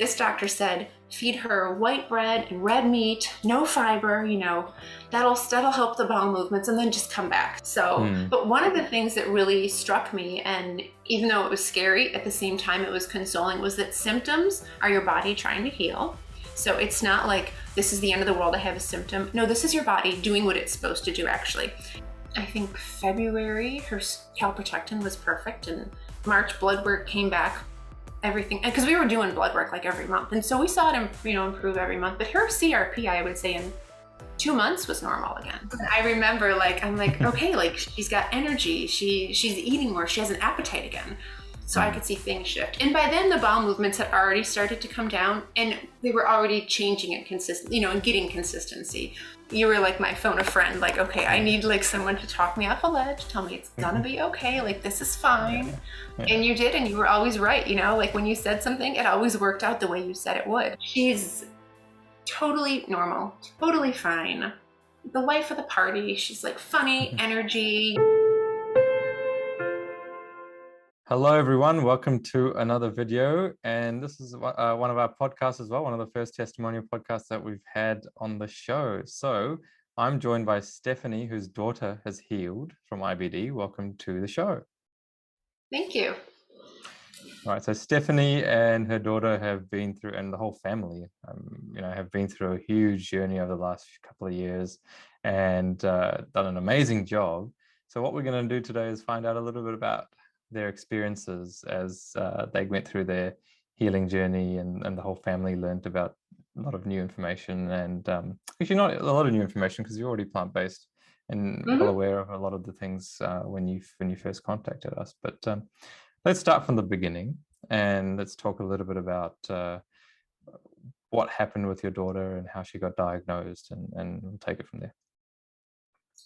This doctor said, feed her white bread and red meat, no fiber, that'll help the bowel movements, and then just come back. So, but one of the things that really struck me, and even though it was scary, at the same time it was consoling, was that symptoms are your body trying to heal. So it's not like this is the end of the world, I have a symptom. No, this is your body doing what it's supposed to do, actually. I think February, her calprotectin was perfect, and March blood work came back, everything, because we were doing blood work like every month, and so we saw it improve every month. But her CRP, I would say in 2 months, was normal again. And I remember I'm like, okay, like she's got energy, she's eating more, she has an appetite again. So I could see things shift. And by then the bowel movements had already started to come down, and they were already changing it consistently, and getting consistency. You were like my phone a friend, like, okay, I need like someone to talk me off a ledge, tell me it's gonna be okay, like this is fine. And you did, and you were always right, like when you said something, it always worked out the way you said it would. She's totally normal, totally fine. The life of the party, she's like funny, energy. Hello everyone, welcome to another video, and this is one of our podcasts as well, one of the first testimonial podcasts that we've had on the show. So I'm joined by Stephanie, whose daughter has healed from IBD. Welcome to the show. Thank you. All right, so Stephanie and her daughter have been through, and the whole family, have been through a huge journey over the last couple of years, and done an amazing job. So what we're going to do today is find out a little bit about their experiences as they went through their healing journey, and the whole family learned about a lot of new information, and actually not a lot of new information because you're already plant-based and well aware of a lot of the things when you first contacted us. But let's start from the beginning, and let's talk a little bit about what happened with your daughter and how she got diagnosed, and we'll take it from there.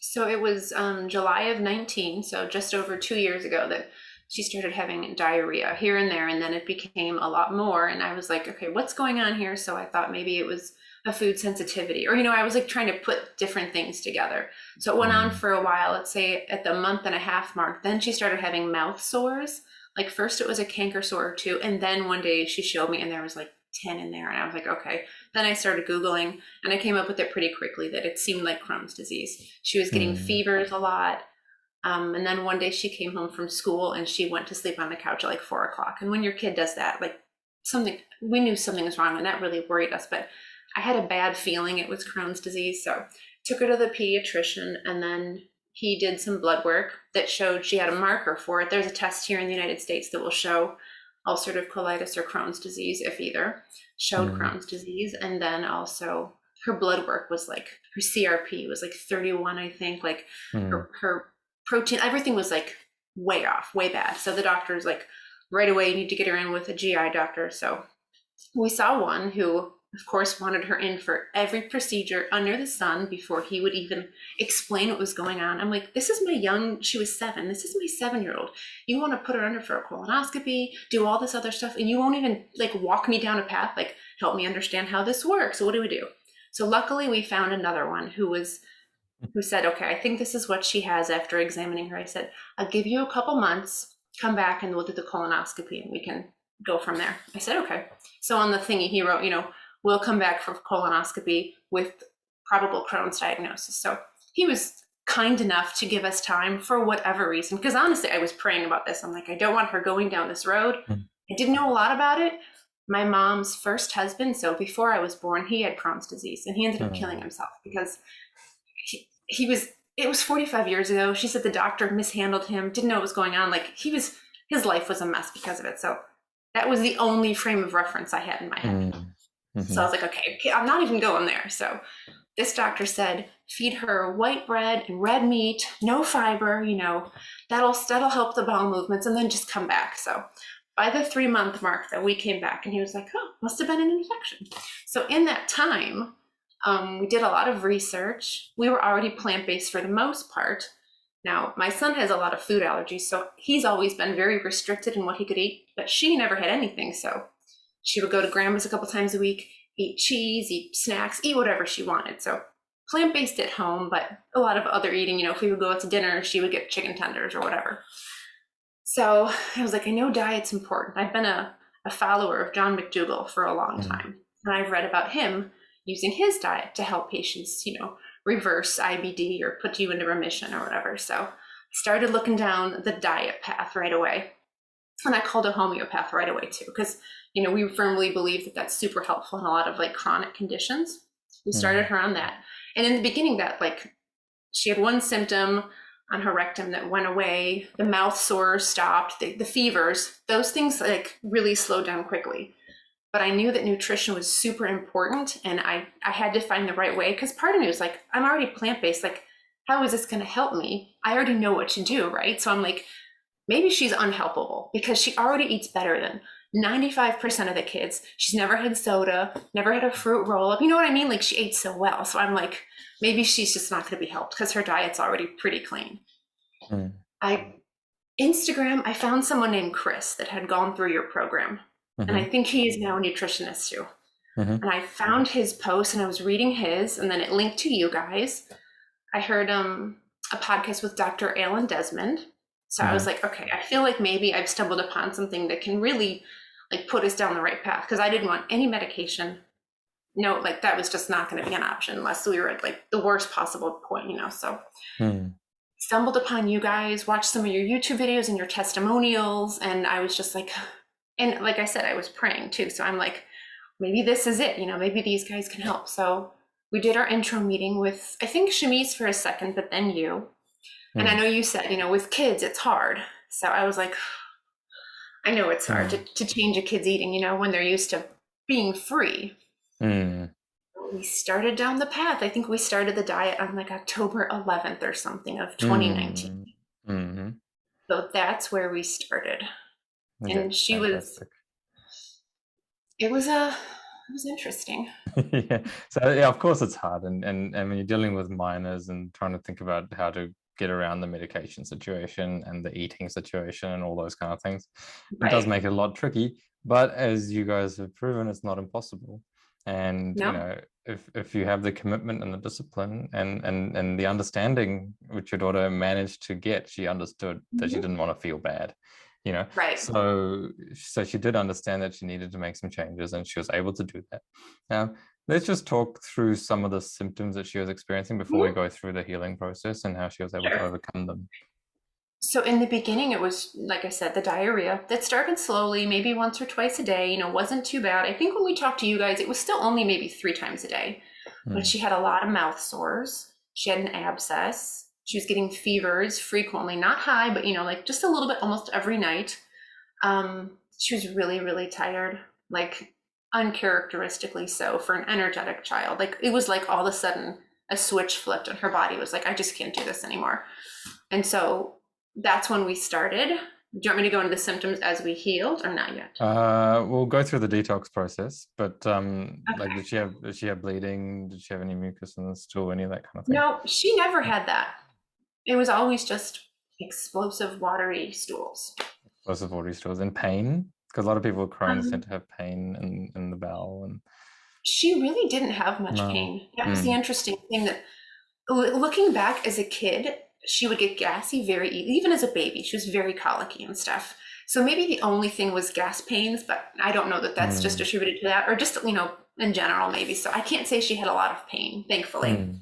So it was July of 19, so just over 2 years ago, that she started having diarrhea here and there, and then it became a lot more, and I was like, okay, what's going on here? So I thought maybe it was a food sensitivity, or I was like trying to put different things together. So it went on for a while, let's say at the month and a half mark. Then she started having mouth sores. Like first it was a canker sore or two, and then one day she showed me and there was like 10 in there, and I was like, okay. Then I started Googling, and I came up with it pretty quickly that it seemed like Crohn's disease. She was getting fevers a lot. And then one day she came home from school and she went to sleep on the couch at like 4 o'clock. And when your kid does that, like we knew something was wrong, and that really worried us. But I had a bad feeling it was Crohn's disease. So took her to the pediatrician, and then he did some blood work that showed she had a marker for it. There's a test here in the United States that will show ulcerative colitis or Crohn's disease, if either, showed Crohn's disease. And then also her blood work was like, her CRP was like 31, I think, like her protein, everything was like way off, way bad. So the doctor's like, right away, you need to get her in with a GI doctor. So we saw one who, of course, wanted her in for every procedure under the sun before he would even explain what was going on. I'm like, this is she was 7. This is my 7-year-old. You want to put her under for a colonoscopy, do all this other stuff, and you won't even like walk me down a path, like help me understand how this works. So what do we do? So luckily we found another one who said, okay, I think this is what she has. After examining her, I said, I'll give you a couple months, come back and we'll do the colonoscopy and we can go from there. I said, okay. So on the thingy he wrote, we'll come back for colonoscopy with probable Crohn's diagnosis. So he was kind enough to give us time for whatever reason, because honestly, I was praying about this. I'm like, I don't want her going down this road. I didn't know a lot about it. My mom's first husband, so before I was born, he had Crohn's disease, and he ended up killing himself because it was 45 years ago. She said the doctor mishandled him, didn't know what was going on. Like his life was a mess because of it. So that was the only frame of reference I had in my head. So I was like, okay, I'm not even going there. So this doctor said, feed her white bread and red meat, no fiber, that'll help the bowel movements, and then just come back. So by the 3-month mark that we came back, and he was like, oh, must have been an infection. So in that time, we did a lot of research. We were already plant-based for the most part. Now, my son has a lot of food allergies, so he's always been very restricted in what he could eat, but she never had anything. So she would go to grandma's a couple times a week, eat cheese, eat snacks, eat whatever she wanted. So plant-based at home, but a lot of other eating, if we would go out to dinner, she would get chicken tenders or whatever. So I was like, I know diet's important. I've been a a follower of John McDougall for a long Mm. time. And I've read about him using his diet to help patients, reverse IBD or put you into remission or whatever. So I started looking down the diet path right away. And I called a homeopath right away too, because, we firmly believe that that's super helpful in a lot of like chronic conditions. We started Mm. her on that. And in the beginning that she had one symptom on her rectum that went away. The mouth sores stopped, the fevers, those things like really slowed down quickly. But I knew that nutrition was super important, and I had to find the right way, because part of me was like, I'm already plant-based. Like, how is this going to help me? I already know what to do, right? So I'm like, maybe she's unhelpable because she already eats better than 95% of the kids. She's never had soda, never had a fruit roll up. You know what I mean? Like, she ate so well. So I'm like, maybe she's just not going to be helped because her diet's already pretty clean. Mm. I found someone named Chris that had gone through your program. And I Mm-hmm. think he is now a nutritionist too. Mm-hmm. And I found his post and I was reading his, and then it linked to you guys. I heard a podcast with Dr. Alan Desmond. So I was Mm-hmm. like, okay, I feel like maybe I've stumbled upon something that can really like put us down the right path, because I didn't want any medication. No, like that was just not going to be an option unless we were at like the worst possible point, So Mm. stumbled upon you guys, watched some of your YouTube videos and your testimonials, and I was just like, and like I said, I was praying too. So I'm like, maybe this is it, maybe these guys can help. So we did our intro meeting with, I think, Shamiz for a second, but then you. And I Mm. know you said, with kids, it's hard. So I was like, I know it's hard Mm. to change a kid's eating, when they're used to being free. Mm. We started down the path. I think we started the diet on like October 11th or something of 2019. Mm. Mm-hmm. So that's where we started. Okay, And fantastic. it was interesting. Yeah. So yeah, of course it's hard, and when you're dealing with minors and trying to think about how to get around the medication situation and the eating situation and all those kind of things, it does Right. make it a lot tricky. But as you guys have proven, it's not impossible. And No? if you have the commitment and the discipline and the understanding which your daughter managed to get, she understood that she Mhm. didn't want to feel bad. Right. So she did understand that she needed to make some changes, and she was able to do that. Let's just talk through some of the symptoms that she was experiencing before we Mhm. go through the healing process and how she was able to Sure. overcome them. So in the beginning, it was, like I said, the diarrhea that started slowly, maybe once or twice a day, wasn't too bad. I think when we talked to you guys, it was still only maybe 3 times a day, but Mm. she had a lot of mouth sores. She had an abscess. She was getting fevers frequently, not high, but, like just a little bit almost every night. She was really, really tired, like uncharacteristically so for an energetic child. Like it was like all of a sudden a switch flipped and her body was like, I just can't do this anymore. And so that's when we started. Do you want me to go into the symptoms as we healed or not yet? We'll go through the detox process, but like, Okay. did she have bleeding? Did she have any mucus in the stool? Any of that kind of thing? No, she never had that. It was always just explosive, watery stools. Explosive watery stools and pain, because a lot of people with Crohn's tend Um, to have pain in the bowel and she really didn't have much no. pain. That was the Mm. interesting thing, that looking back as a kid, she would get gassy very even as a baby. She was very colicky and stuff. So maybe the only thing was gas pains, but I don't know that that's just Mm. attributed to that, or just, in general maybe. So I can't say she had a lot of pain, thankfully. Mm.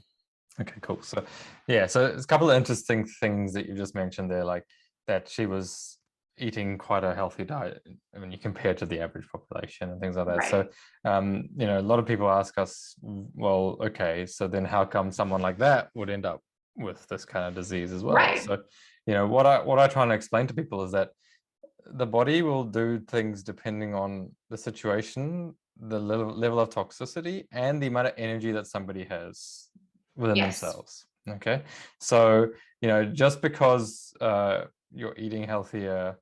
Okay, cool. So yeah, so it's a couple of interesting things that you just mentioned there, like that she was eating quite a healthy diet. I mean, you compare to the average population and things like that. Right. So a lot of people ask us, well, okay, so then how come someone like that would end up with this kind of disease as well? Right. So, what I try to explain to people is that the body will do things depending on the situation, the level of toxicity, and the amount of energy that somebody has within Yes. themselves. Okay, so just because you're eating healthier,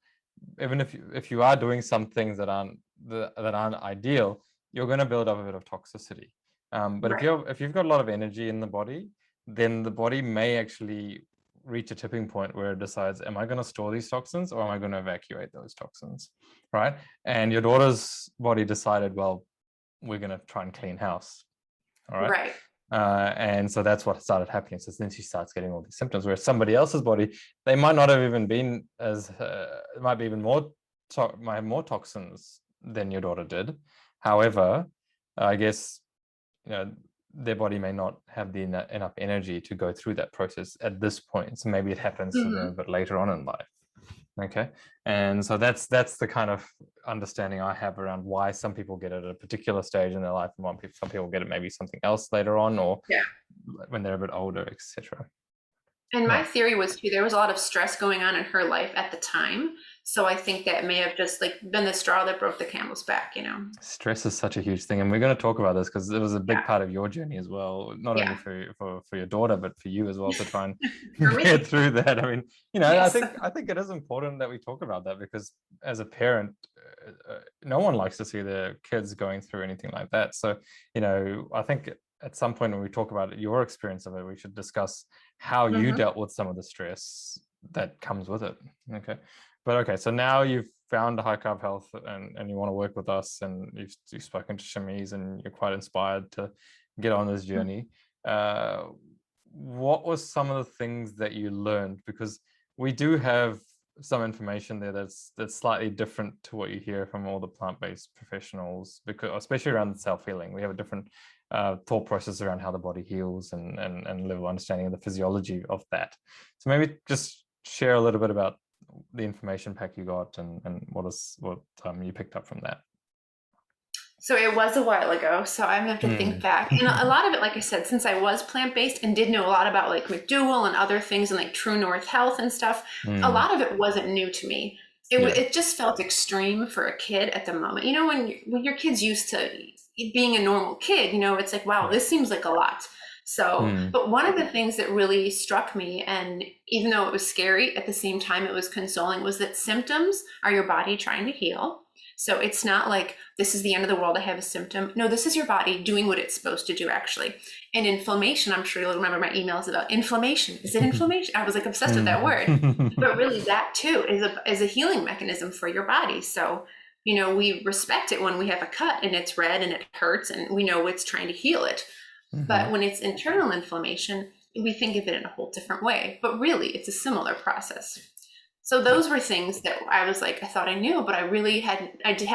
even if you are doing some things that aren't ideal, you're going to build up a bit of toxicity. But Right. if you've got a lot of energy in the body, then the body may actually reach a tipping point where it decides, am I going to store these toxins or am I going to evacuate those toxins? Right. And your daughter's body decided, well, we're going to try and clean house. All right. Right. And so that's what started happening. So then she starts getting all these symptoms, where somebody else's body, they might not have even been as, it might be even more, might have more toxins than your daughter did. However, I guess, you know, their body may not have the enough energy to go through that process at this point. So maybe it happens to them a bit later on in life. Okay. And so that's the kind of understanding I have around why some people get it at a particular stage in their life, and some people get it maybe something else later on, or Yeah. when they're a bit older, etc. And my Right. theory was too, there was a lot of stress going on in her life at the time. So I think that may have just like been the straw that broke the camel's back, you know? Stress is such a huge thing, and we're going to talk about this because it was a big Yeah. part of your journey as well, not only Yeah. for your daughter, but for you as well, to try and For get me. through that. I mean, you know, Yes. I think it is important that we talk about that, because as a parent, no one likes to see their kids going through anything like that. So, you know, I think at some point when we talk about your experience of it, we should discuss how you Hmm. dealt with some of the stress that comes with it. Okay. But okay, so now you've found High Carb Health, and you want to work with us, and you've spoken to Shamiz, and you're quite inspired to get on this journey. Uh, what was some of the things that you learned? Because we do have some information there that's slightly different to what you hear from all the plant-based professionals, because especially around self-healing, we have a different thought process around how the body heals, and level understanding of the physiology of that. So maybe just share a little bit about the information pack you got, and what you picked up from that. So it was a while ago, so I'm gonna have to think Mm. back. And a lot of it, like I said, since I was plant-based and did know a lot about like McDougall and other things and like True North Health and stuff, a Mm. lot of it wasn't new to me. Yeah. It just felt extreme for a kid at the moment. You know, when your kid's used to being a normal kid, you know, it's like, wow, Yeah. this seems like a lot. So, Mm. but one of the things that really struck me, and even though it was scary, at the same time it was consoling, was that symptoms are your body trying to heal. So it's not like this is the end of the world, I have a symptom. No, this is your body doing what it's supposed to do, actually. And inflammation, I'm sure you'll remember my emails about inflammation. Is it inflammation? I was like obsessed with that word. But really, that too is a healing mechanism for your body. So, you know, we respect it when we have a cut and it's red and it hurts and we know it's trying to heal it. But when it's internal inflammation, we think of it in a whole different way. But really, it's a similar process. So Yeah. those were things that I was like, I thought I knew, but I really had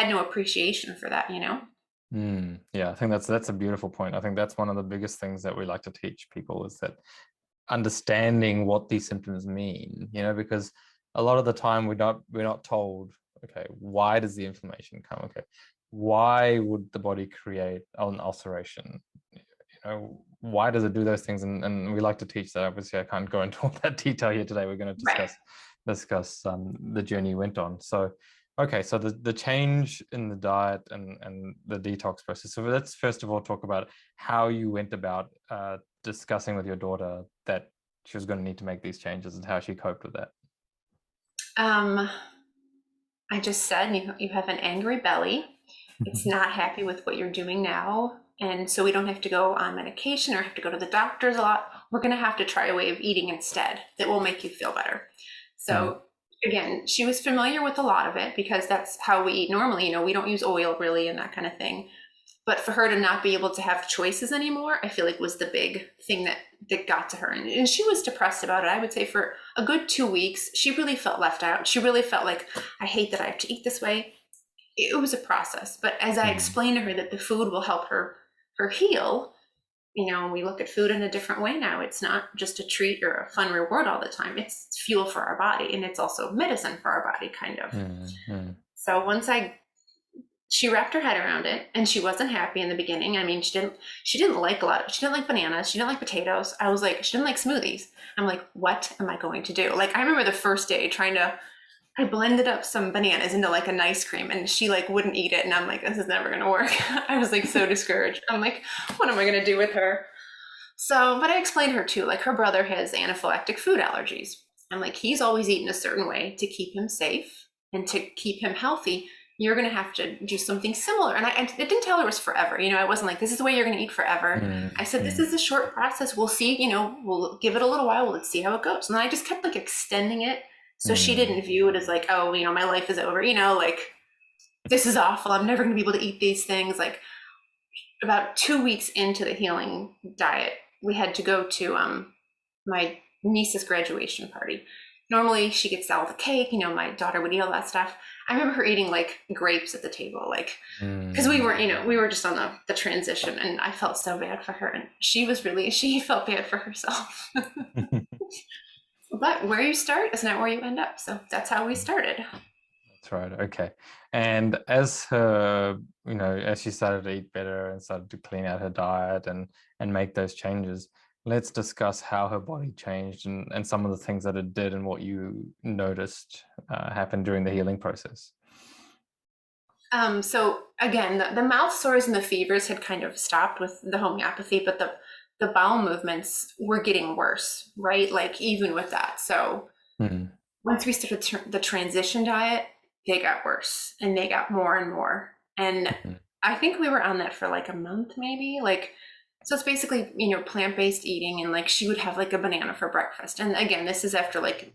no appreciation for that, you know? Yeah, I think that's a beautiful point. I think that's one of the biggest things that we like to teach people, is that understanding what these symptoms mean, you know, because a lot of the time we're not told, okay, why does the inflammation come? Okay, why would the body create an ulceration? You know, why does it do those things? And we like to teach that. Obviously, I can't go into all that detail here today. We're going to Right. discuss the journey you went on. So, okay, so the change in the diet and the detox process. So let's first of all talk about how you went about discussing with your daughter that she was going to need to make these changes, and how she coped with that. Um, I just said you have an angry belly. It's not happy with what you're doing now. And so we don't have to go on medication or have to go to the doctors a lot. We're going to have to try a way of eating instead that will make you feel better. Mm, So again, she was familiar with a lot of it because that's how we eat normally. You know, we don't use oil really and that kind of thing. But for her to not be able to have choices anymore, I feel like was the big thing that got to her. And she was depressed about it. I would say for a good 2 weeks, she really felt left out. She really felt like, I hate that I have to eat this way. It was a process. But as I mm, explained to her that the food will help her heal, you know, we look at food in a different way now. It's not just a treat or a fun reward all the time. It's fuel for our body, and it's also medicine for our body, kind of. mm. So she wrapped her head around it, and she wasn't happy in the beginning. I mean, she didn't like she didn't like bananas, she didn't like potatoes. I was like, she didn't like smoothies. I'm like, what am I going to do? Like, I remember the first day I blended up some bananas into like an ice cream, and she like wouldn't eat it, and I'm like, this is never gonna work. I was like so discouraged. I'm like, what am I gonna do with her? So, but I explained to her too, like her brother has anaphylactic food allergies. I'm like, he's always eaten a certain way to keep him safe and to keep him healthy. You're going to have to do something similar. And I didn't tell her it was forever. You know, I wasn't like, this is the way you're going to eat forever. I said, this is a short process. We'll see, you know, we'll give it a little while. Let's see how it goes. And then I just kept like extending it. So she didn't view it as like, oh, you know, my life is over, you know, like this is awful. I'm never going to be able to eat these things. Like about 2 weeks into the healing diet, we had to go to my niece's graduation party. normally she gets all the cake, my daughter would eat all that stuff. I remember her eating like grapes at the table, like, because we weren't, we were just on the transition, and I felt so bad for her. And she felt bad for herself. But where you start is not where you end up. So that's how we started. That's right. Okay. And as her, as she started to eat better and started to clean out her diet and make those changes, let's discuss how her body changed and some of the things that it did and what you noticed happened during the healing process. So again, the mouth sores and the fevers had kind of stopped with the homeopathy, but the bowel movements were getting worse, right? Like even with that. So once we started the transition diet, they got worse and they got more and more. And I think we were on that for like a month, maybe. Like, so it's basically, plant-based eating, and like she would have like a banana for breakfast. And again, this is after like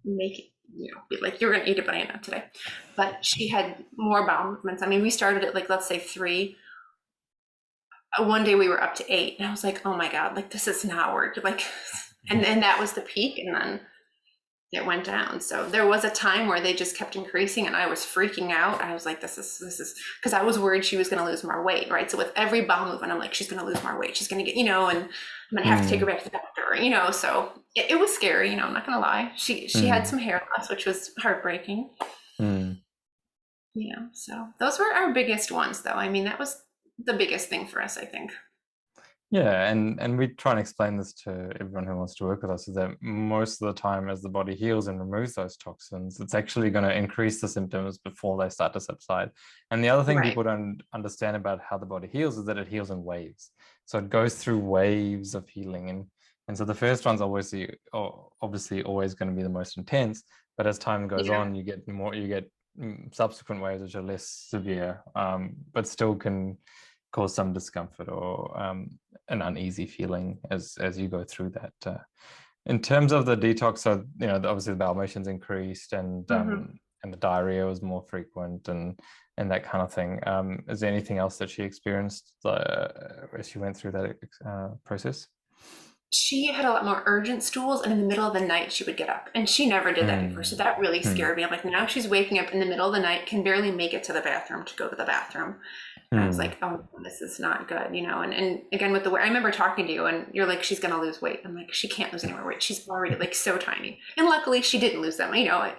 making, be like, you're gonna eat a banana today. But she had more bowel movements. I mean, we started at like, let's say 3. One day we were up to 8, and I was like, oh my God, like this is not working. Like, and then that was the peak, and then it went down. So there was a time where they just kept increasing, and I was freaking out. I was like, this is because I was worried she was going to lose more weight, right? So with every bowel movement, I'm like, she's going to lose more weight. She's going to get, and I'm going to have to take her back to the doctor, so it was scary, I'm not going to lie. She had some hair loss, which was heartbreaking. So those were our biggest ones, though. I mean, that was the biggest thing for us, I think. Yeah, and we try and explain this to everyone who wants to work with us, is that most of the time as the body heals and removes those toxins, it's actually going to increase the symptoms before they start to subside. And the other thing people don't understand about how the body heals is that it heals in waves. So it goes through waves of healing. And so the first one's obviously always going to be the most intense, but as time goes on, you get subsequent waves which are less severe, but still can cause some discomfort or an uneasy feeling as you go through that. In terms of the detox, so obviously the bowel motions increased and the diarrhea was more frequent and that kind of thing. Is there anything else that she experienced as she went through that process? She had a lot more urgent stools, and in the middle of the night she would get up, and she never did that before. So that really scared me. I'm like, now she's waking up in the middle of the night, can barely make it to the bathroom to go to the bathroom. And I was like, oh, this is not good, and again, with the way I remember talking to you, and you're like, she's going to lose weight. I'm like, she can't lose any more weight. She's already like so tiny. And luckily she didn't lose them.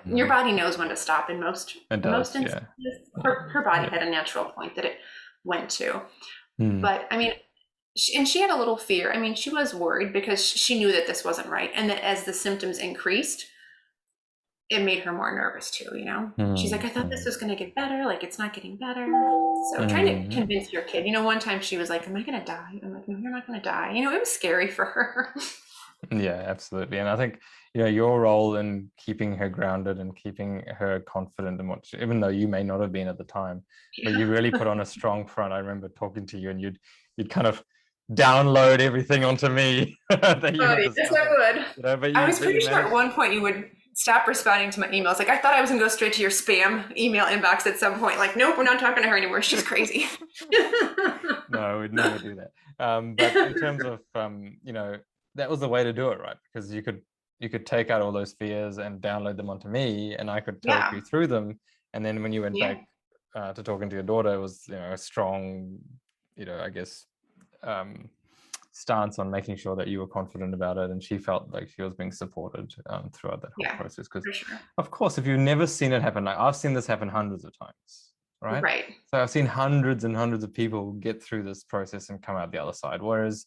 Your body knows when to stop in most instances. Her body had a natural point that it went to. But I mean, and she had a little fear. I mean, she was worried because she knew that this wasn't right. And that as the symptoms increased, it made her more nervous too, She's like, I thought this was going to get better. Like, it's not getting better. So trying to convince your kid, one time she was like, am I going to die? I'm like, no, you're not going to die. It was scary for her. Yeah, absolutely. And I think, your role in keeping her grounded and keeping her confident in what even though you may not have been at the time, but you really put on a strong front. I remember talking to you and you'd kind of download everything onto me. That you yes, I would. I was pretty sure at one point you would stop responding to my emails. Like, I thought I was gonna go straight to your spam email inbox at some point. Like, nope, we're not talking to her anymore. She's crazy. No, we'd never do that. But in terms of, that was the way to do it, right? Because you could take out all those fears and download them onto me, and I could talk you through them. And then when you went back to talking to your daughter, it was, a strong, I guess, stance on making sure that you were confident about it, and she felt like she was being supported throughout that whole process. Because of course, if you've never seen it happen, like I've seen this happen hundreds of times, right? So I've seen hundreds and hundreds of people get through this process and come out the other side, whereas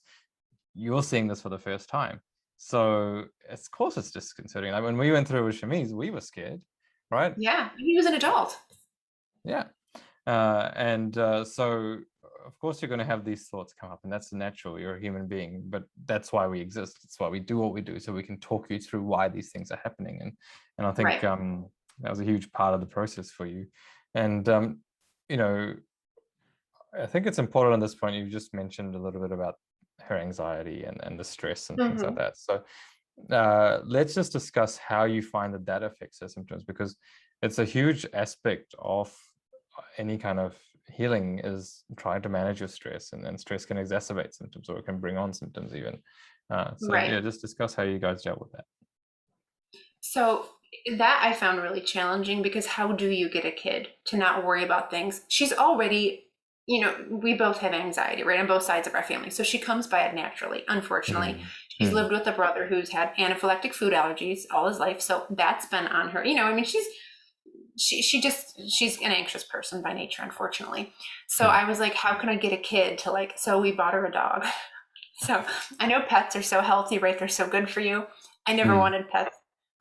you're seeing this for the first time. So of course it's disconcerting. Like when we went through with Shamiz, we were scared, right? Yeah, he was an adult. Yeah. So of course you're going to have these thoughts come up, and that's natural. You're a human being, but that's why we exist. It's why we do what we do, so we can talk you through why these things are happening. And I think that was a huge part of the process for you. And I think it's important at this point. You just mentioned a little bit about her anxiety and the stress and things like that. So let's just discuss how you find that affects her symptoms, because it's a huge aspect of any kind of healing is trying to manage your stress, and then stress can exacerbate symptoms, or it can bring on symptoms even. Just discuss how you guys dealt with that. So that I found really challenging, because how do you get a kid to not worry about things? She's already, we both have anxiety, right, on both sides of our family. So she comes by it naturally, unfortunately. Mm, She's mm, lived with a brother who's had anaphylactic food allergies all his life. So that's been on her. I mean, she's an anxious person by nature, unfortunately. So mm, I was like, how can I get a kid to like, so we bought her a dog. So I know pets are so healthy, right? They're so good for you. I never mm, wanted pets.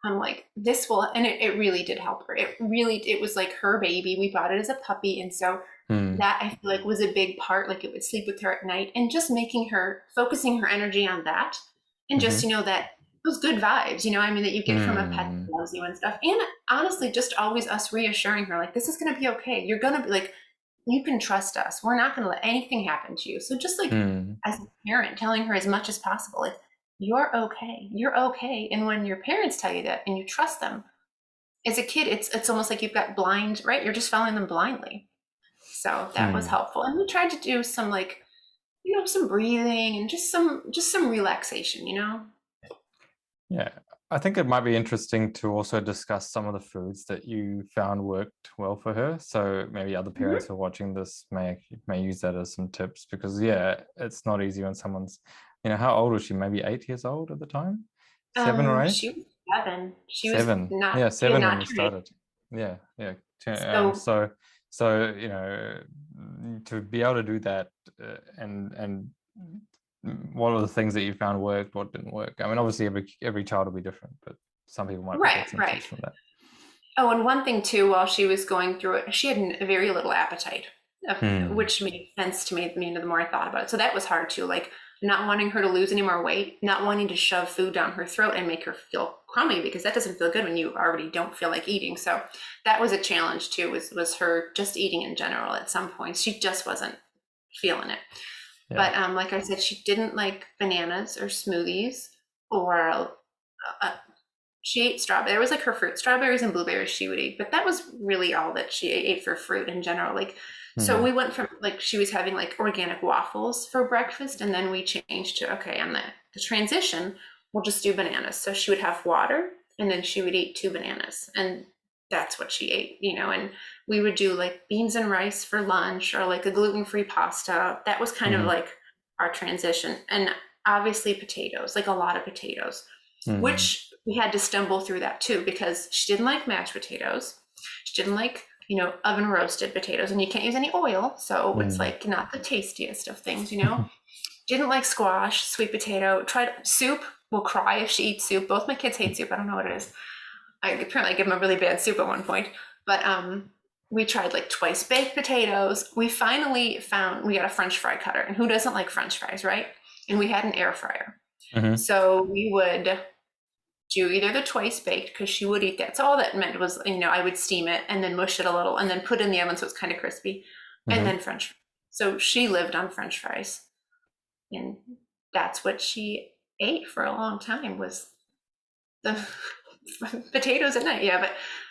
I'm like, this will, and it really did help her. It was like her baby. We bought it as a puppy. And so mm, that I feel like was a big part. Like, it would sleep with her at night, and just focusing her energy on that. And just, mhm, that those good vibes, I mean, that you get from a pet mm, that loves you and stuff. And honestly, just always us reassuring her, like, this is going to be okay. You're going to be like, you can trust us. We're not going to let anything happen to you. So just like, mm, as a parent, telling her as much as possible, like, you're okay. You're okay. And when your parents tell you that and you trust them, as a kid, it's almost like you've got blind, right? You're just following them blindly. So that was mm. helpful. And we tried to do some like, some breathing and just some relaxation. Yeah, I think it might be interesting to also discuss some of the foods that you found worked well for her. So maybe other parents Mhm. who are watching this may use that as some tips, because yeah, it's not easy when someone's, how old was she? Maybe 8 years old at the time, 7 or 8. She was 7. Seven. Yeah, She had 7 when not you tried. started. Yeah, yeah. So So to be able to do that, and what are the things that you found worked, what didn't work? I mean, obviously every child will be different, but some people might right, take some right. tips from that. Oh, and one thing too, while she was going through it, she had very little appetite, Hmm. which made sense to me. The more I thought about it, so that was hard too. Like, not wanting her to lose any more weight, not wanting to shove food down her throat and make her feel crummy, because that doesn't feel good when you already don't feel like eating. So that was a challenge too. Was her just eating in general? At some points, she just wasn't feeling it. Yeah. But like I said, she didn't like bananas or smoothies, or she ate strawberry. There was like her fruit, strawberries and blueberries she would eat, but that was really all that she ate for fruit in general. Like, so Hmm. we went from like, she was having like organic waffles for breakfast, and then we changed to, okay, on the transition, we'll just do bananas. So she would have water, and then she would eat 2 bananas, and that's what she ate. And we would do like beans and rice for lunch, or like a gluten-free pasta. That was kind of Hmm. like our transition. And obviously potatoes, like a lot of potatoes, Hmm. which we had to stumble through that too, because she didn't like mashed potatoes. She didn't like, oven roasted potatoes, and you can't use any oil. So it's Hmm. like not the tastiest of things. Didn't like squash, sweet potato, tried soup, will cry if she eats soup. Both my kids hate soup. I don't know what it is. I apparently gave them a really bad soup at one point. But we tried like twice baked potatoes. We finally found, we got a French fry cutter. And who doesn't like French fries, right? And we had an air fryer. Hmm. So we would do either the twice baked, because she would eat that. So all that meant was, I would steam it and then mush it a little and then put it in the oven so it's kind of crispy, and Hmm. then French. So she lived on French fries, and that's what she ate for a long time, was the potatoes at night. Yeah,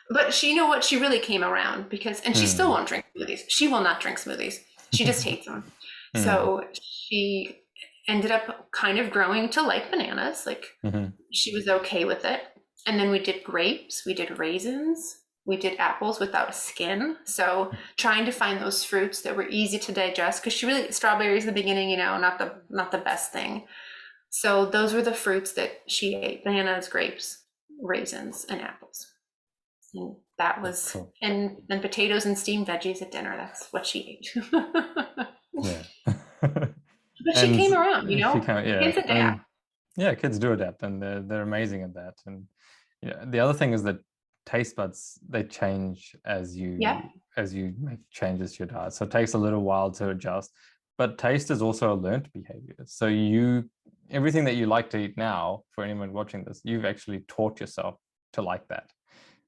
but she, what, she really came around, because, and she still Hmm. won't drink smoothies. She will not drink smoothies. She just hates them. Hmm. So she ended up kind of growing to like bananas. Like, Hmm. she was okay with it. And then we did grapes, we did raisins, we did apples without skin. So trying to find those fruits that were easy to digest, because she really, strawberries in the beginning, not the best thing. So those were the fruits that she ate: bananas, grapes, raisins, and apples. And that was, Cool. and then potatoes and steamed veggies at dinner. That's what she ate. Yeah. But she And came around, she can't, yeah. kids I adapt. mean, yeah, kids do adapt, and they're amazing at that. And the other thing is that taste buds, they change Yep. as you make changes to your diet. So it takes a little while to adjust. But taste is also a learned behavior. So everything that you like to eat now, for anyone watching this, you've actually taught yourself to like that.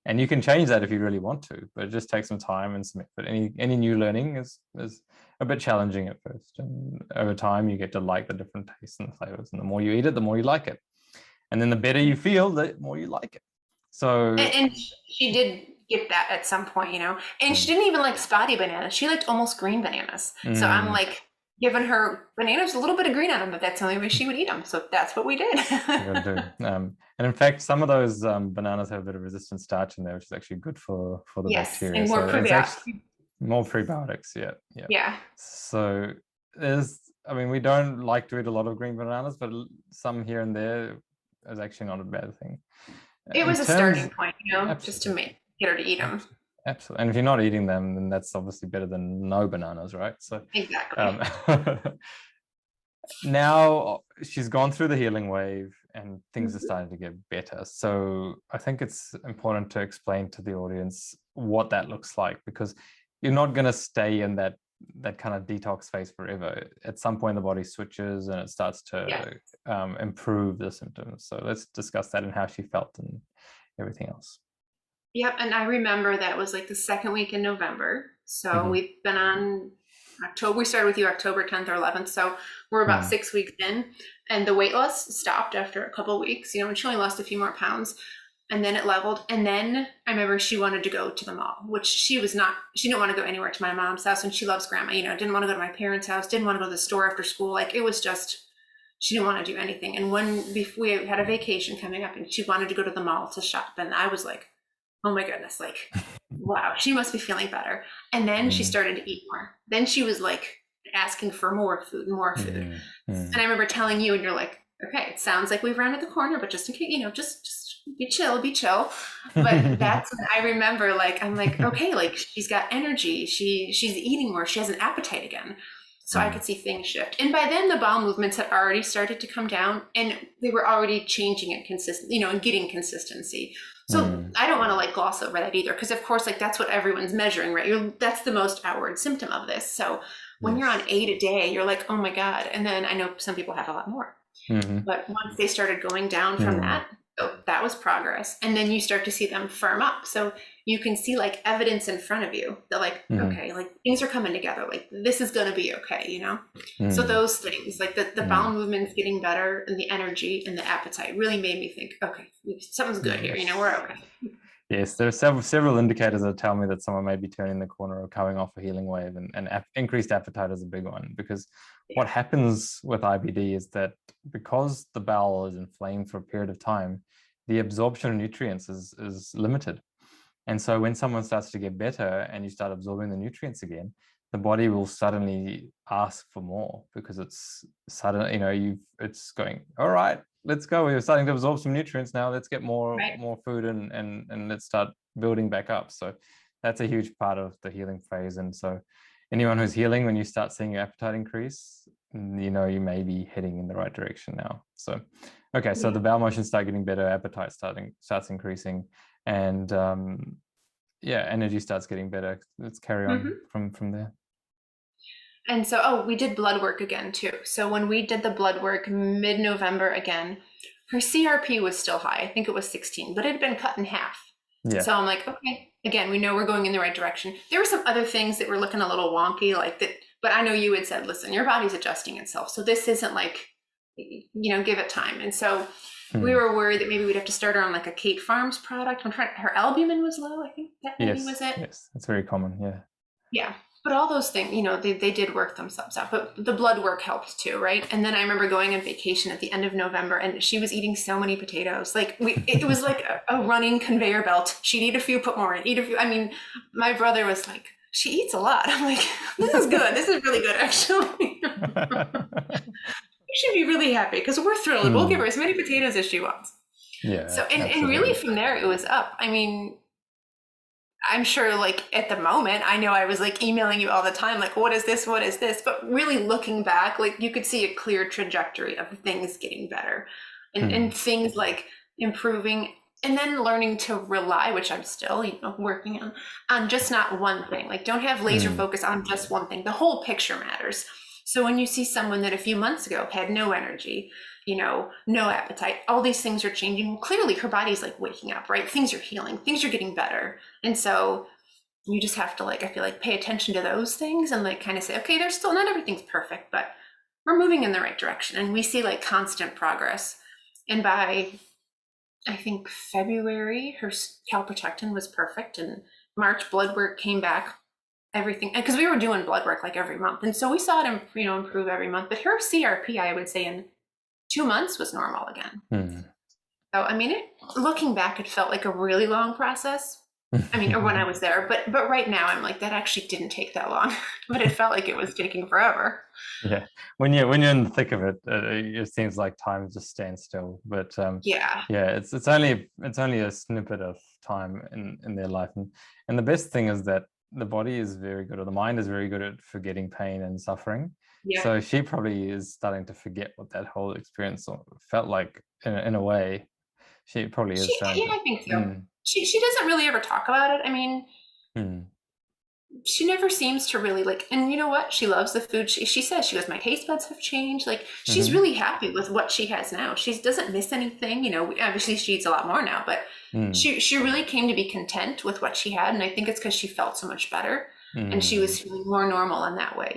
And you can change that if you really want to, but it just takes some time and some effort. Any new learning is a bit challenging at first, and over time you get to like the different tastes and flavors. And the more you eat it, the more you like it, and then the better you feel, the more you like it. So, And she did get that at some point. And she mm, didn't even like spotty bananas. She liked almost green bananas. So I'm mm, like, given her bananas, a little bit of green on them, but that's the only way she would eat them. So that's what we did. You gotta do. And in fact, some of those bananas have a bit of resistant starch in there, which is actually good for the Yes, bacteria. and more So it's actually probiotics. more prebiotics. Yeah, yeah. Yeah. So I mean, we don't like to eat a lot of green bananas, but some here and there is actually not a bad thing. It In was a starting terms, point, just to absolutely, get her to eat them. absolutely. And if you're not eating them, then that's obviously better than no bananas, right? So, Exactly. um, now she's gone through the healing wave and things are Mhm. starting to get better. So I think it's important to explain to the audience what that looks like, because you're not going to stay in that kind of detox phase forever. At some point the body switches and it starts Yeah. to improve the symptoms. So let's discuss that and how she felt and everything else. Yep. And I remember that was like the second week in November. So Mm-hmm. we've been on October. We started with you October 10th or 11th. So we're about Mm. 6 weeks in. And the weight loss stopped after a couple of weeks, and she only lost a few more pounds. And then it leveled. And then I remember she wanted to go to the mall, which she didn't want to go anywhere to my mom's house. And she loves grandma, didn't want to go to my parents' house, didn't want to go to the store after school. Like it was just, she didn't want to do anything. And we had a vacation coming up and she wanted to go to the mall to shop. And I was like, oh my goodness, like, wow, she must be feeling better. And then she Mm. started to eat more. Then she was like asking for more food, more food. Mm. And Mm. I remember telling you, and you're like, okay, it sounds like we've rounded the corner, but just in case, just be chill, be chill. But that's when I remember, like, I'm like, okay, like she's got energy. She's eating more. She has an appetite again. So I Mm. could see things shift. And by then the bowel movements had already started to come down and they were already changing it consistent, and getting consistency. So Mm. I don't want to like gloss over that either, because of course, like that's what everyone's measuring, right? That's the most outward symptom of this. So when you're on Yes. 8 a day, you're like, oh my God. And then I know some people have a lot more. Mm-hmm. But once they started going down from Mm. that, oh, that was progress. And then you start to see them firm up. So you can see like evidence in front of you that like, Mm. okay, like things are coming together. Like this is going to be okay. So Mm. those things, like the bowel Mm. movements getting better and the energy and the appetite really made me think, okay, something's good here. We're Yes. okay. Yes, there are several indicators that tell me that someone may be turning the corner or coming off a healing wave, and increased appetite is a big one, because what Yeah. happens with IBD is that because the bowel is inflamed for a period of time, the absorption of nutrients is limited. And so when someone starts to get better and you start absorbing the nutrients again, the body will suddenly ask for more, because it's sudden, it's going, all right, let's go. We're starting to absorb some nutrients now. Let's get more Right. more food and let's start building back up. So that's a huge part of the healing phase. And so anyone who's healing, when you start seeing your appetite increase, you may be heading in the right direction now. So okay, so Yeah. the bowel motions start getting better, appetite starts increasing, and yeah, energy starts getting better. Let's carry on Mhm. from there. And so, we did blood work again too. So when we did the blood work mid-November again, her CRP was still high. I think it was 16, but it had been cut in half. Yeah. So I'm like, okay, again, we know we're going in the right direction. There were some other things that were looking a little wonky, like that, but I know you had said, listen, your body's adjusting itself. So this isn't like, give it time. And so we Hmm. were worried that maybe we'd have to start her on like a Kate Farms product. Her albumin was low. I think that maybe Yes. was it. Yes. It's very common. Yeah. Yeah. But all those things, they did work themselves out. But the blood work helped too, right? And then I remember going on vacation at the end of November and she was eating so many potatoes. Like it was like a running conveyor belt. She'd eat a few, put more in, eat a few. I mean, my brother was like, she eats a lot. I'm like, this is good. This is really good, actually. You should be really happy because we're thrilled. We'll give her Hmm. as many potatoes as she wants. So, Yeah, and really absolutely. from there, it was up. I mean, I'm sure like at the moment, I know I was like emailing you all the time, like, what is this? What is this? But really looking back, like you could see a clear trajectory of things getting better and Hmm. things like improving and then learning to rely, which I'm still, working on just not one thing. Like don't have laser Hmm. focus on just one thing. The whole picture matters. So when you see someone that a few months ago had no energy, no appetite, all these things are changing. Clearly her body's like waking up, right? Things are healing, things are getting better. And so you just have to like, I feel like pay attention to those things and like kind of say, okay, there's still not everything's perfect, but we're moving in the right direction. And we see like constant progress. And by, I think February, her calprotectin was perfect and March blood work came back everything, because we were doing blood work like every month, and so we saw it, improve every month. But her CRP, I would say, in 2 months was normal again. So I mean, looking back, it felt like a really long process. I mean, or when I was there, but right now I'm like, that actually didn't take that long, but it felt like it was taking forever. Yeah, when you're in the thick of it, it seems like time just stands still. But Yeah. yeah, it's only a snippet of time in their life, and the best thing is that the body is very good, or the mind is very good at forgetting pain and suffering. Yeah. So she probably is starting to forget what that whole experience felt like in a way. She probably is starting Yeah, to. I think so. She doesn't really ever talk about it. I mean, Mm. she never seems to really like, and you know what? She loves the food. She says, she goes, my taste buds have changed. Like, she's Mm-hmm. really happy with what she has now. She doesn't miss anything. Obviously she eats a lot more now, but Mm. she really came to be content with what she had. And I think it's because she felt so much better and she Mm. was feeling more normal in that way.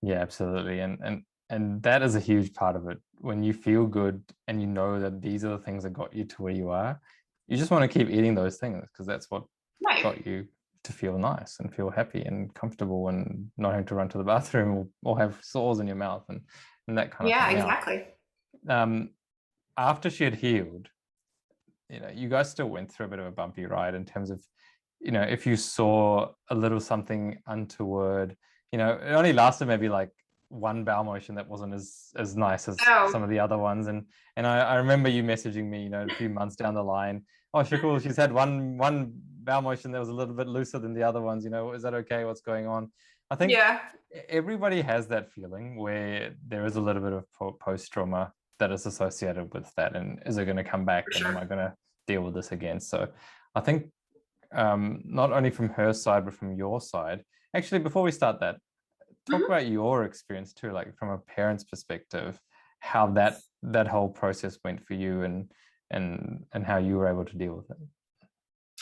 Yeah, absolutely. And that is a huge part of it. When you feel good and you know that these are the things that got you to where you are, you just want to keep eating those things because that's what Right. got you to feel nice and feel happy and comfortable and not having to run to the bathroom or have sores in your mouth and that kind of Yeah, thing. Now, exactly. um, after she had healed, you guys still went through a bit of a bumpy ride in terms of, if you saw a little something untoward, it only lasted maybe like one bowel motion that wasn't as nice as Oh, some of the other ones. And I remember you messaging me, a few months down the line, oh, Shikul, she's had one bowel motion that was a little bit looser than the other ones. Is that okay? What's going on? I think yeah, everybody has that feeling where there is a little bit of post-trauma that is associated with that. And is it going to come back? for And am sure. I going to deal with this again? So I think not only from her side, but from your side. Actually, before we start that, talk Mhm. about your experience too, like from a parent's perspective, how that whole process went for you and how you were able to deal with it.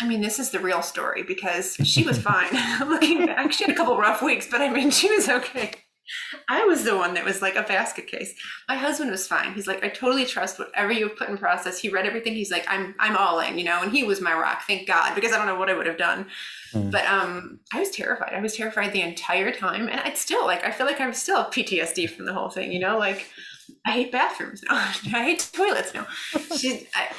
I mean, this is the real story because she was fine. Looking back, she had a couple rough weeks, but I mean, she was okay. I was the one that was like a basket case. My husband was fine. He's like, I totally trust whatever you've put in process. He read everything. He's like, I'm all in, and he was my rock, thank God, because I don't know what I would have done. Mm. But I was terrified. I was terrified the entire time. And I'd still like, I feel like I'm still PTSD from the whole thing, like I hate bathrooms now. I hate toilets now.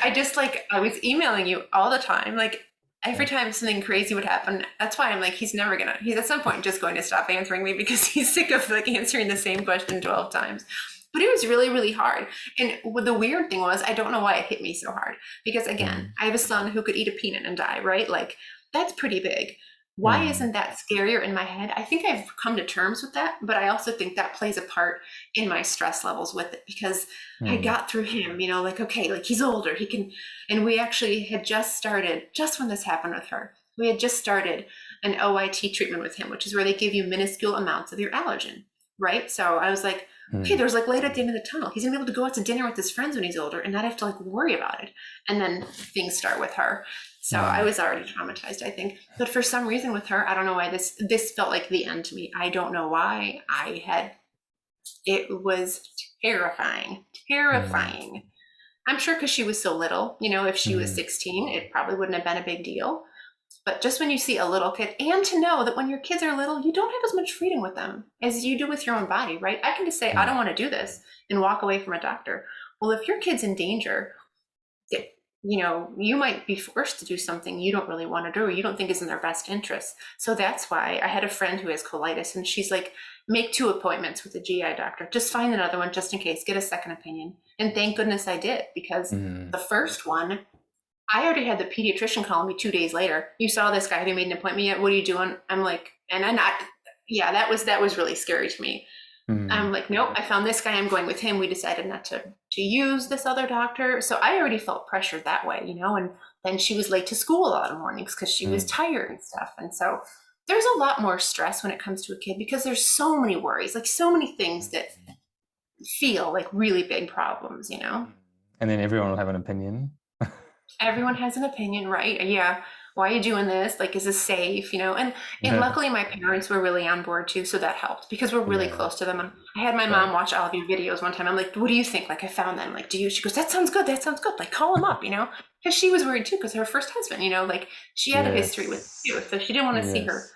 I just like, I was emailing you all the time. Like every Yeah. time something crazy would happen, that's why I'm like, he's at some point just going to stop answering me because he's sick of like answering the same question 12 times. But it was really, really hard. And the weird thing was, I don't know why it hit me so hard. Because again, Mm. I have a son who could eat a peanut and die, right? Like that's pretty big. Why Mm. isn't that scarier in my head? I think I've come to terms with that, but I also think that plays a part in my stress levels with it because I Mm. got through him, like, okay, like he's older, he can, and we actually had just started, just when this happened with her, we had just started an OIT treatment with him, which is where they give you minuscule amounts of your allergen, right? So I was like, okay, Mm. there's like light at the end of the tunnel. He's gonna be able to go out to dinner with his friends when he's older and not have to like worry about it. And then things start with her. So I Mm. was already traumatized, I think. But for some reason with her, I don't know why this felt like the end to me. I don't know why. It was terrifying. Mm. Terrifying. I'm sure because she was so little, if she was Mm. 16, it probably wouldn't have been a big deal. But just when you see a little kid, and to know that when your kids are little, you don't have as much freedom with them as you do with your own body, right? I can just say, I don't Mm. want to do this and walk away from a doctor. Well, if your kid's in danger, you might be forced to do something you don't really want to do or you don't think is in their best interest. So that's why I had a friend who has colitis and she's like, make 2 appointments with a GI doctor. Just find another one just in case, get a second opinion. And thank goodness I did because Mm. the first one, I already had the pediatrician call me 2 days later. You saw this guy, have you made an appointment yet? What are you doing? I'm like, and I'm not, yeah, that was really scary to me. I'm Mm. like, nope, I found this guy, I'm going with him. We decided not to use this other doctor. So I already felt pressured that way, and then she was late to school a lot of mornings because she was Mm. tired and stuff. And so there's a lot more stress when it comes to a kid because there's so many worries, like so many things that feel like really big problems. And then everyone will have an opinion. Everyone has an opinion, right? Yeah. Why are you doing this? Like, is this safe? And Yeah. luckily my parents were really on board too, so that helped because we're really Yeah. close to them. And I had my Right. mom watch all of your videos one time. I'm like, what do you think? Like, I found them. Like, do you? She goes, that sounds good. That sounds good. Like, call him up. Because she was worried too, because her first husband, like she had a history with Yes. you, so she didn't want to see her Yes.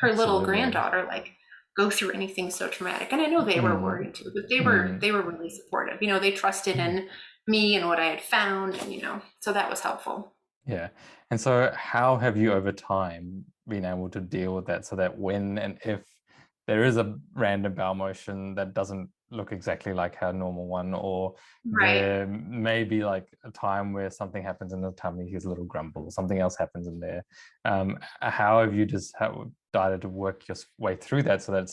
her little Absolutely. granddaughter like go through anything so traumatic. And I know they were Mm, worried too, but they were mm, they were really supportive. They trusted mm. in me and what I had found, and so that was helpful. Yeah. And so how have you over time been able to deal with that so that when and if there is a random bowel motion that doesn't look exactly like a normal one, or Right. there may be like a time where something happens in the tummy, here's a little grumble, something else happens in there. How have you just decided to work your way through that so that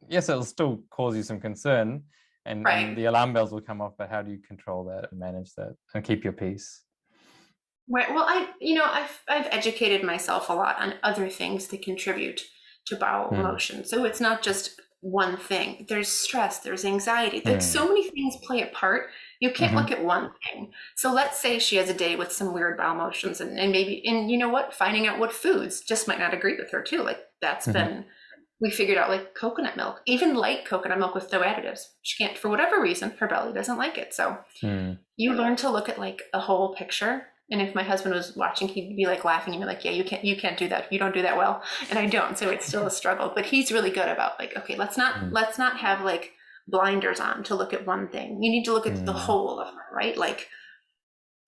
yes, it'll still cause you some concern and Right. the alarm bells will come off, but how do you control that and manage that and keep your peace? Right. Well, I've educated myself a lot on other things that contribute to bowel Mm, motion. So it's not just one thing. There's stress, there's anxiety. Like mm, so many things play a part. You can't mhm. look at one thing. So let's say she has a day with some weird bowel motions, and maybe, and you know what, finding out what foods just might not agree with her too. Like that's Mhm, been, we figured out like coconut milk, even light coconut milk with no additives. She can't, for whatever reason, her belly doesn't like it. So mm, you learn to look at like a whole picture. And if my husband was watching, he'd be like laughing and be like, yeah, you can't do that. You don't do that well. And I don't. So it's still a struggle. But he's really good about like, okay, let's not mm, let's not have like blinders on to look at one thing. You need to look at the mm, whole of her, right? Like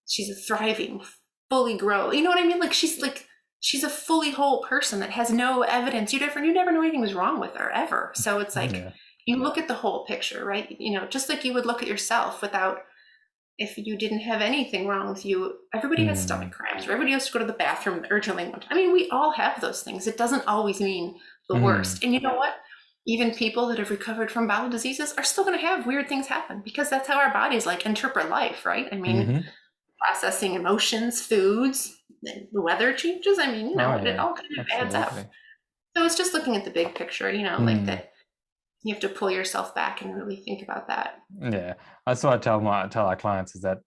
she's a thriving, fully grown. You know what I mean? Like she's a fully whole person that has no evidence. You never know anything was wrong with her ever. So it's like yeah, you look at the whole picture, right? Just like you would look at yourself without, if you didn't have anything wrong with you. Everybody has stomach mm, cramps, or everybody has to go to the bathroom urgently one time. I mean, we all have those things. It doesn't always mean the mm, worst. And you know what? Even people that have recovered from bowel diseases are still going to have weird things happen, because that's how our bodies like interpret life, right? I mean, mhm. processing emotions, foods, the weather changes. I mean, Oh it yeah, all kind of adds up. absolutely. So it's just looking at the big picture, like Mm, that you have to pull yourself back and really think about that. yeah, that's what I tell our clients is that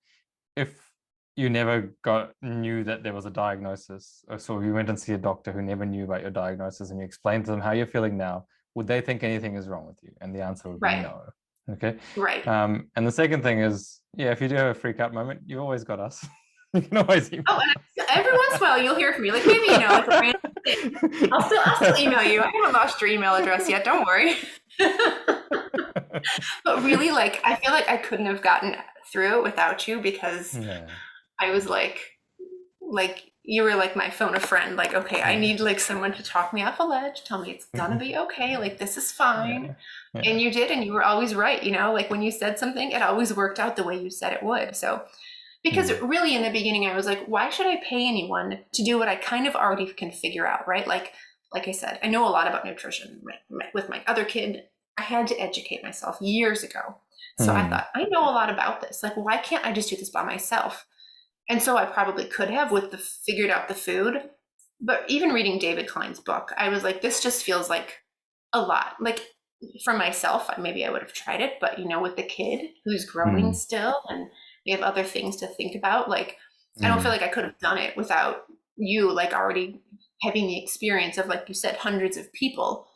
if you never knew that there was a diagnosis, or so you went and see a doctor who never knew about your diagnosis, and you explained to them how you're feeling now, would they think anything is wrong with you? And the answer would be Right. no. Okay. Right. And the second thing is, yeah, if you do have a freak out moment, you always got us. You can always Oh, email and every once in a while you'll hear from me, like maybe like a random thing. I'll still email you. I haven't lost your email address yet. Don't worry. But really, like I feel like I couldn't have gotten through it without you, because Yeah, I was like you were like my phone a friend. Like, okay, I yeah, need like someone to talk me off a ledge, tell me it's gonna be okay. Like this is fine. yeah, yeah. And you did, and you were always right. Like when you said something, it always worked out the way you said it would. So because Mm, really in the beginning I was like, why should I pay anyone to do what I kind of already can figure out, right? Like I said, I know a lot about nutrition. With my other kid, I had to educate myself years ago. So I mm, thought, I know a lot about this. Like, why can't I just do this by myself? And so I probably could have with the figured out the food. But even reading David Klein's book, I was like, this just feels like a lot. Like for myself, maybe I would have tried it, but with the kid who's growing mm, still and we have other things to think about, like I don't feel mm, like I could have done it without you, like already having the experience of, like you said, hundreds of people,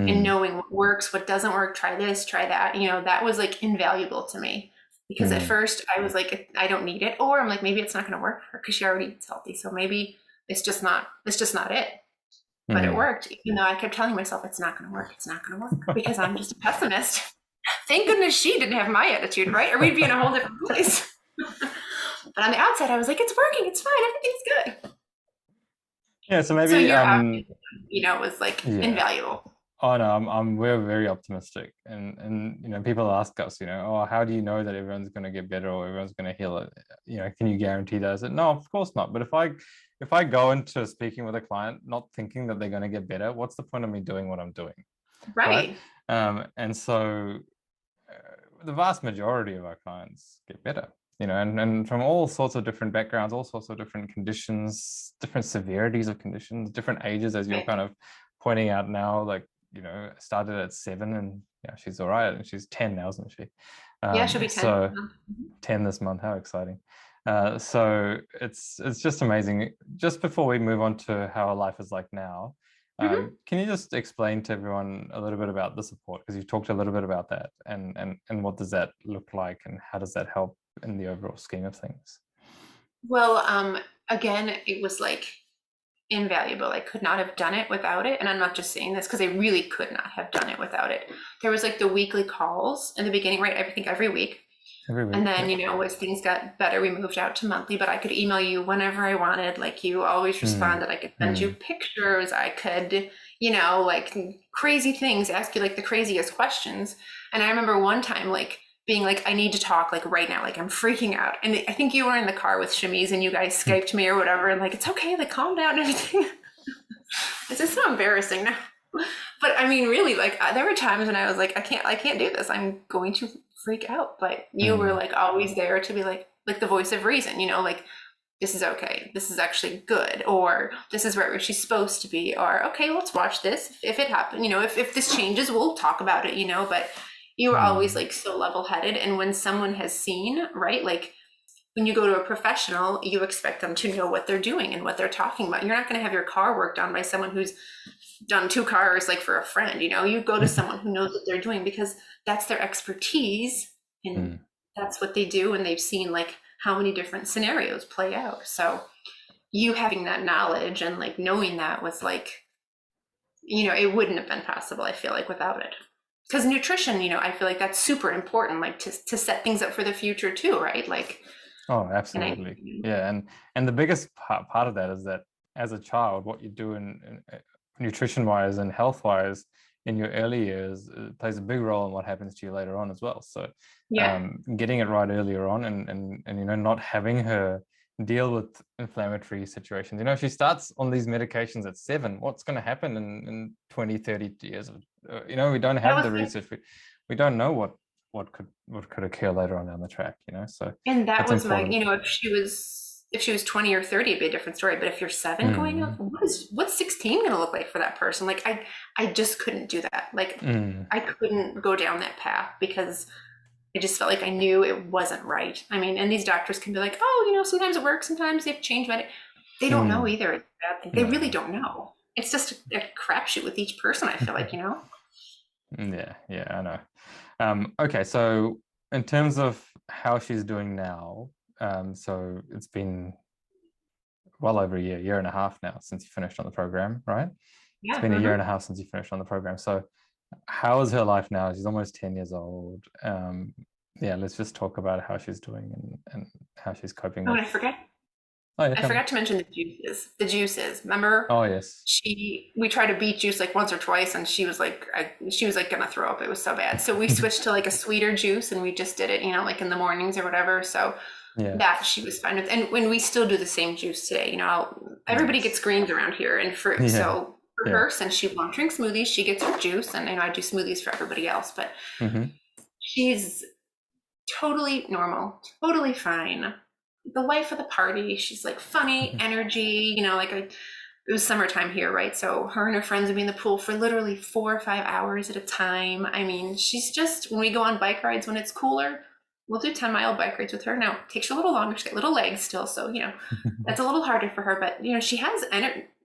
and mm, knowing what works, what doesn't work, try this, try that. That was like invaluable to me, because at mm, first I was like, I don't need it, or I'm like, maybe it's not going to work for her because she already eats healthy, so maybe it's just not it. But it mm. worked, even though I kept telling myself it's not going to work, it's not going to work, because I'm just a pessimist. Thank goodness she didn't have my attitude, right? Or we'd be in a whole different place. But on the outside, I was like, it's working, it's fine, everything's good. Yeah, so So maybe your outfit, was like yeah. invaluable. Oh no, we're very optimistic, and people ask us, oh, how do you know that everyone's going to get better or everyone's going to heal it? Can you guarantee that? I said, no, of course not. But if I go into speaking with a client not thinking that they're going to get better, what's the point of me doing what I'm doing, right? Right. And so the vast majority of our clients get better, and from all sorts of different backgrounds, all sorts of different conditions, different severities of conditions, different ages, as you're Right. kind of pointing out now, like, started at 7 and yeah, she's all right. And she's 10 now, isn't she? Yeah, she'll be 10. So 10 this month, how exciting. So it's just amazing. Just before we move on to how our life is like now, Mm-hmm. can you just explain to everyone a little bit about the support? Because you've talked a little bit about that, and what does that look like, and how does that help in the overall scheme of things? Well, again, it was like invaluable. I could not have done it without it. And I'm not just saying this because I really could not have done it without it. There was like the weekly calls in the beginning, right? I think every week. Every week. And then, as things got better, we moved out to monthly, but I could email you whenever I wanted. Like, you always responded. I could send you pictures. I could, like crazy things, ask you like the craziest questions. And I remember one time, like, being like, I need to talk like right now, like I'm freaking out. And I think you were in the car with Shamiz and you guys Skyped me or whatever. And like, it's okay, like calm down and everything. It's just so embarrassing now. But I mean, really, like there were times when I was like, I can't do this. I'm going to freak out. But you were like always there to be like the voice of reason, like, this is okay. This is actually good. Or this is right where she's supposed to be. Or, okay, let's watch this. If it happened, if this changes, we'll talk about it, but you were always like so level-headed. And when someone has seen, right, like when you go to a professional, you expect them to know what they're doing and what they're talking about. You're not going to have your car worked on by someone who's done 2 cars like for a friend. You go to someone who knows what they're doing because that's their expertise and that's what they do, and they've seen like how many different scenarios play out. So you having that knowledge and like knowing that was like, it wouldn't have been possible, I feel like, without it. Because nutrition, I feel like that's super important, like to set things up for the future too, right? Like, oh, absolutely. Yeah. And the biggest part of that is that as a child, what you do in nutrition wise and health wise in your early years plays a big role in what happens to you later on as well. So getting it right earlier on and not having her deal with inflammatory situations. If she starts on these medications at 7, what's going to happen in 20, 30 years? We don't have the research. We don't know what could occur later on down the track, so. And that was important. if she was 20 or 30, it'd be a different story. But if you're 7 going up, what's 16 going to look like for that person? Like, I just couldn't do that. Like, I couldn't go down that path because I just felt like I knew it wasn't right. I mean, and these doctors can be like, oh, sometimes it works, sometimes they have to change medic. They don't know either. It's a bad thing. They really don't know. It's just a crapshoot with each person, I feel like, Yeah, I know. Okay, so in terms of how she's doing now, so it's been well over a year and a half now since you finished on the program, right? Yeah. It's been a year and a half since you finished on the program. So how is her life now? She's almost 10 years old. Let's just talk about how she's doing and how she's coping. Oh, and I forgot. Oh, yeah, I forgot to mention the juices. Remember? Oh, yes. We tried a beet juice like once or twice, and she was like gonna throw up. It was so bad. So we switched to like a sweeter juice, and we just did it, like in the mornings or whatever. So that she was fine with. And when we still do the same juice today, everybody gets greens around here and fruit. Yeah. So for her, since she won't drink smoothies, she gets her juice, and I do smoothies for everybody else. But she's totally normal, totally fine. The life of the party. She's like funny, energy, it was summertime here, right? So her and her friends would be in the pool for literally 4 or 5 hours at a time. I mean, she's just, when we go on bike rides when it's cooler, we'll do 10-mile bike rides with her. Now, it takes her a little longer. She's got little legs still, so, that's a little harder for her. But, she has,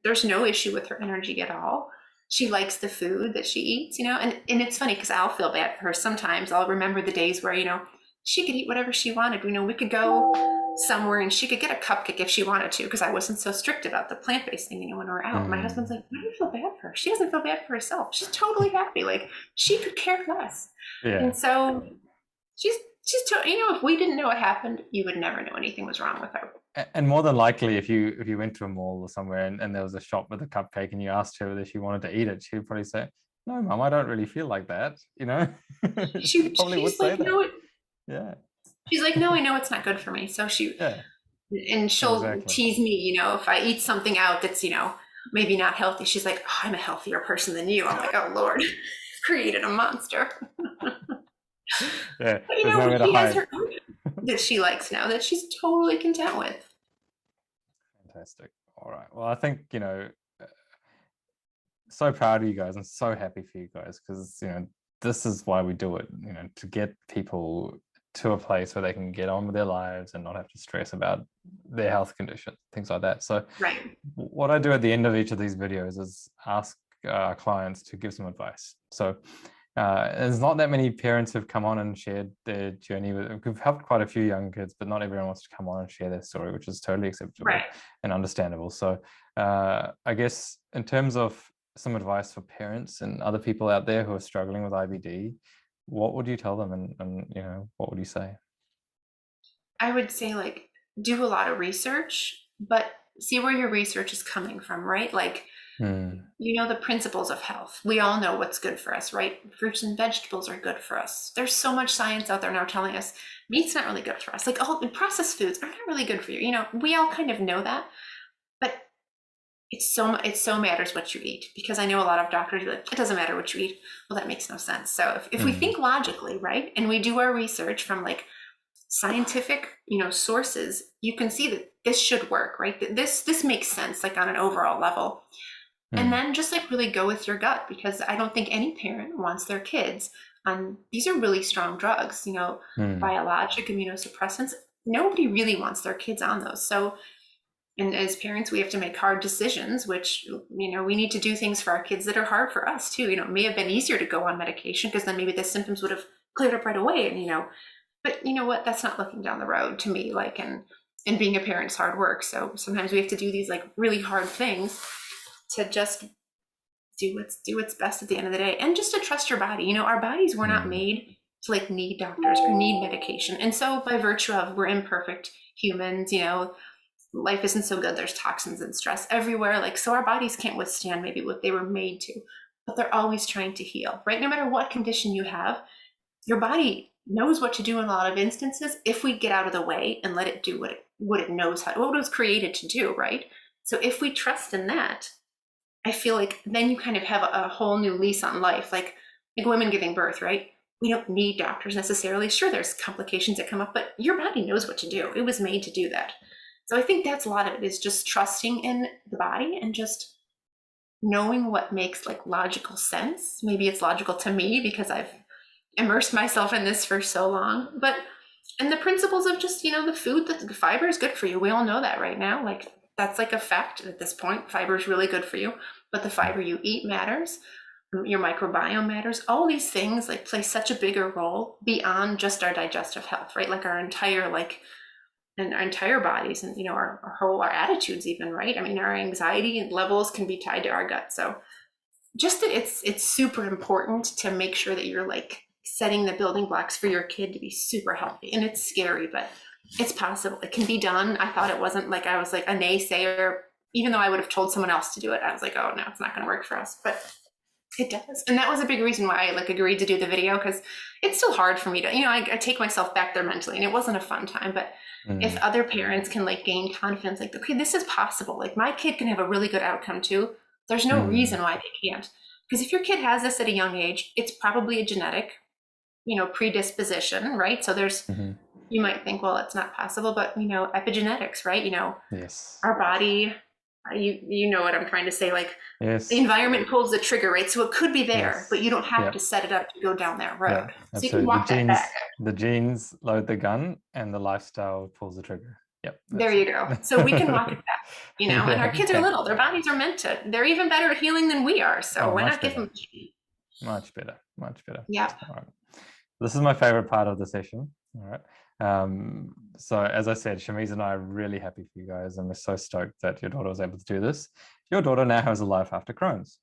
there's no issue with her energy at all. She likes the food that she eats, and it's funny because I'll feel bad for her sometimes. I'll remember the days where, she could eat whatever she wanted. We could go somewhere and she could get a cupcake if she wanted to, because I wasn't so strict about the plant-based thing, when we were out. My husband's like, why do you feel bad for her? She doesn't feel bad for herself. She's totally happy. Like, she could care less. Yeah. And so she's if we didn't know what happened, you would never know anything was wrong with her. And more than likely, if you went to a mall or somewhere and there was a shop with a cupcake and you asked her whether she wanted to eat it, she'd probably say, no, Mom, I don't really feel like that. She probably would say that. No, yeah. She's like, no, I know it's not good for me. So and she'll tease me, if I eat something out that's, maybe not healthy. She's like, oh, I'm a healthier person than you. I'm like, oh Lord, I've created a monster. Yeah. But she has her own that she likes now, that she's totally content with. Fantastic. All right. Well, I think, so proud of you guys. I'm so happy for you guys because, this is why we do it, to get people to a place where they can get on with their lives and not have to stress about their health condition, things like that. So what I do at the end of each of these videos is ask our clients to give some advice. So there's not that many parents who've come on and shared their journey. We've helped quite a few young kids, but not everyone wants to come on and share their story, which is totally acceptable and understandable. So I guess in terms of some advice for parents and other people out there who are struggling with IBD, what would you tell them, and you know, what would you say? I would say like do a lot of research, but see where your research is coming from, right? Like, Mm, you know, the principles of health. We all know what's good for us, right? Fruits and vegetables are good for us. There's so much science out there now telling us meat's not really good for us. Like all processed foods are not really good for you. You know, we all kind of know that, but it so matters what you eat, because I know a lot of doctors are like, it doesn't matter what you eat. Well, that makes no sense. So if we mm, think logically, right, and we do our research from like scientific, you know, sources, you can see that this should work, right? That this makes sense, like on an overall level. And mm, then just like really go with your gut, because I don't think any parent wants their kids on these are really strong drugs, you know, mm, biologic immunosuppressants. Nobody really wants their kids on those. So, and as parents, we have to make hard decisions, which, you know, we need to do things for our kids that are hard for us too. You know, it may have been easier to go on medication because then maybe the symptoms would have cleared up right away. And, you know, but you know what? That's not looking down the road to me. Like, and being a parent's hard work. So sometimes we have to do these like really hard things to just do what's best at the end of the day, and just to trust your body. You know, our bodies were not mm, made to like need doctors or need medication, and so by virtue of we're imperfect humans, you know, life isn't so good. There's toxins and stress everywhere. Like, so our bodies can't withstand maybe what they were made to, but they're always trying to heal, right? No matter what condition you have, your body knows what to do in a lot of instances if we get out of the way and let it do what it knows how, what it was created to do, right? So if we trust in that, I feel like then you kind of have a whole new lease on life. Like women giving birth, right? We don't need doctors necessarily. Sure, there's complications that come up, but your body knows what to do. It was made to do that. So I think that's a lot of it, is just trusting in the body and just knowing what makes like logical sense. Maybe it's logical to me because I've immersed myself in this for so long, but and the principles of just, you know, the food, that the fiber is good for you. We all know that right now. Like that's like a fact at this point. Fiber is really good for you, but the fiber you eat matters. Your microbiome matters. All these things like play such a bigger role beyond just our digestive health, right? Like our entire like and our entire bodies, and you know, our whole our attitudes even, right? I mean, our anxiety levels can be tied to our gut. So just that it's super important to make sure that you're like setting the building blocks for your kid to be super healthy. And it's scary, but it's possible. It can be done. I thought it wasn't, like I was like a naysayer, even though I would have told someone else to do it. I was like, oh no, it's not going to work for us, but it does. And that was a big reason why I like agreed to do the video, because it's still hard for me to, you know, I take myself back there mentally, and it wasn't a fun time. But if mm, other parents can like gain confidence, like, okay, this is possible. Like my kid can have a really good outcome too. There's no mm, reason why they can't. Because if your kid has this at a young age, it's probably a genetic, you know, predisposition, right? So there's, mhm. you might think, well, it's not possible, but you know, epigenetics, right? You know, Yes, our body, you know what I'm trying to say, like the yes, environment pulls the trigger, right? So it could be there, but yes, you don't have yeah, to set it up to go down that yeah, road. So you can absolutely. walk that back. The genes load the gun, and the lifestyle pulls the trigger. Yep, There that's you go. So we can walk it it. back, you know, and our Yeah, kids are okay. little. Their bodies are meant to, they're even better at healing than we are. So Oh, why much not give better, them? much better, much better. Yeah. All right. This is my favorite part of the session. All right. So as I said, Shamiz and I are really happy for you guys, and we're so stoked that your daughter was able to do this. Your daughter now has a life after Crohn's.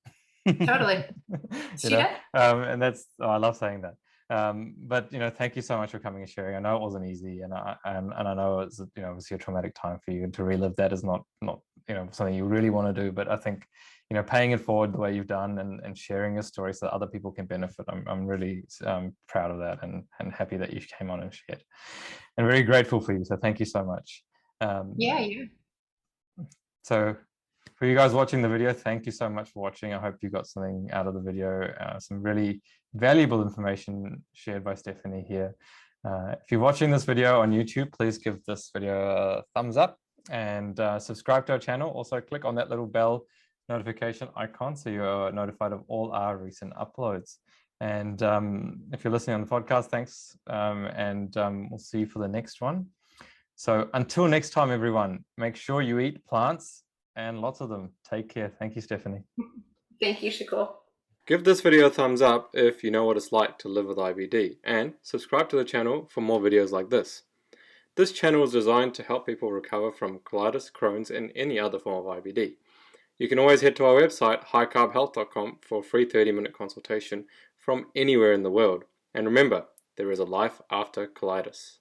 Totally. You She know, did. and that's, oh, I love saying that. But you know, thank you so much for coming and sharing. I know it wasn't easy, and I know it's, you know, obviously a traumatic time for you, and to relive that is not you know, something you really want to do. But I think, you know, paying it forward the way you've done, and sharing your story so that other people can benefit, I'm really proud of that, and happy that you came on and shared, and very grateful for you. So thank you so much. Yeah, yeah. So for you guys watching the video, thank you so much for watching. I hope you got something out of the video, some really valuable information shared by Stephanie here. If you're watching this video on YouTube, please give this video a thumbs up, and subscribe to our channel. Also click on that little bell notification icon so you're notified of all our recent uploads. And if you're listening on the podcast, thanks, and we'll see you for the next one. So until next time, everyone, make sure you eat plants, and lots of them. Take care. Thank you, Stephanie. Thank you, Shakul. Give this video a thumbs up if you know what it's like to live with IBD, and subscribe to the channel for more videos like this. This channel is designed to help people recover from colitis, Crohn's, and any other form of IBD. You can always head to our website, highcarbhealth.com, for a free 30-minute consultation from anywhere in the world. And remember, there is a life after colitis.